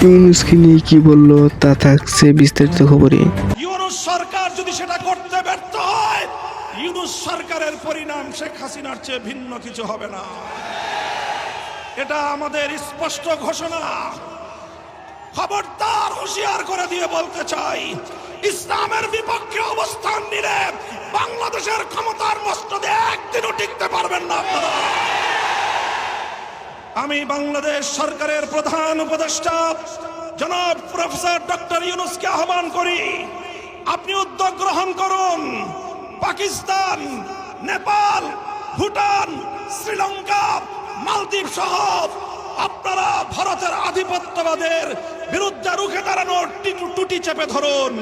ইউনূসকে নিয়ে কি বললো তা থাকছে বিস্তারিত খবরে। ইউনূস সরকার যদি সেটা করতে ব্যর্থ হয়, ইউনূস সরকারের পরিণাম শেখ হাসিনার চেয়ে ভিন্ন কিছু হবে না। এটা আমাদের স্পষ্ট ঘোষণা। খবরদার হুঁশিয়ার করে দিয়ে বলতে চাই, ইসলামের বিপক্ষে অবস্থান নিলে বাংলাদেশের ক্ষমতার মস্তদে একদিনও টিকতে পারবেন না আপনারা। আমি বাংলাদেশ সরকারের প্রধান উপদেষ্টা জনাব প্রফেসর ডক্টর ইউনূসকে আহ্বান করি, আপনি উদ্যোগ গ্রহণ করুন। পাকিস্তান, নেপাল, ভুটান, শ্রীলঙ্কা, মালদ্বীপ সহ আপনারা ভারতের আধিপত্যবাদের বিরুদ্ধে রুখে দাঁড়ানোর টুটি চেপে ধরুন।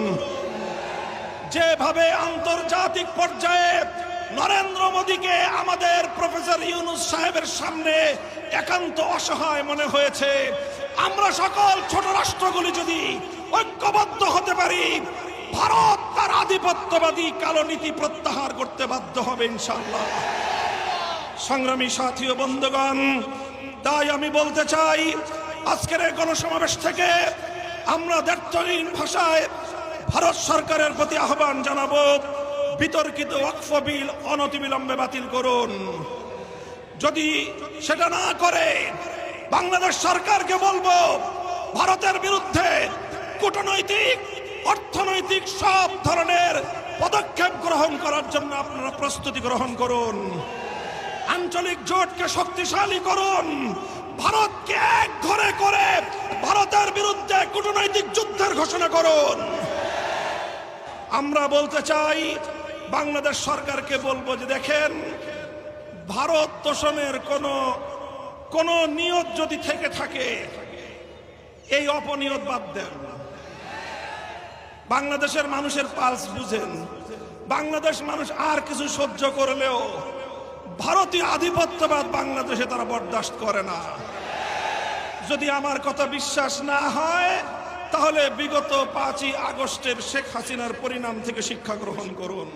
যেভাবে আন্তর্জাতিক পর্যায়ে নরেন্দ্র মোদীকে আমাদের প্রফেসর ইউনূস সাহেবের সামনে একান্ত অসহায় মনে হয়েছে, আমরা সকল ছোট রাষ্ট্রগুলি যদি ঐক্যবদ্ধ হতে পারি, ভারত তার আধিপত্যবাদী কালো নীতি প্রত্যাহার করতে বাধ্য হবে ইনশাআল্লাহ। সংগ্রামী সাথী ও বন্ধুগণ, তাই আমি বলতে চাই, আজকের এই গণসমাবেশ থেকে আমরা দ্ব্যর্থহীন ভাষায় ভারত সরকারের প্রতি আহ্বান জানাবো, বিতর্কিত ওয়াকফ বিল অনতিবিলম্বে বাতিল করুন। যদি সেটা না করে, বাংলাদেশ সরকারকে বলবো, ভারতের বিরুদ্ধে কূটনৈতিক, অর্থনৈতিক সব ধরনের পদক্ষেপ গ্রহণ করার জন্য আপনারা প্রস্তুতি গ্রহণ করুন। আঞ্চলিক জোটকে শক্তিশালী করুন। ভারতকে এক ঘরে করে ভারতের বিরুদ্ধে কূটনৈতিক যুদ্ধের ঘোষণা করুন। আমরা বলতে চাই, বাংলাদেশ সরকারকে বলবো যে দেখেন, ভারত তোষণের কোন নিয়ত যদি থেকে থাকে, এই অপনিয়ত বাদ দেন। বাংলাদেশের মানুষের পালস বুঝেন। বাংলাদেশ মানুষ আর কিছু সহ্য করলেও ভারতীয় আধিপত্যবাদ বাংলাদেশে তারা বরদাস্ত করে না। যদি আমার কথা বিশ্বাস না হয়, তাহলে বিগত 5ই আগস্টের শেখ হাসিনার পরিণাম থেকে শিক্ষা গ্রহণ করুন।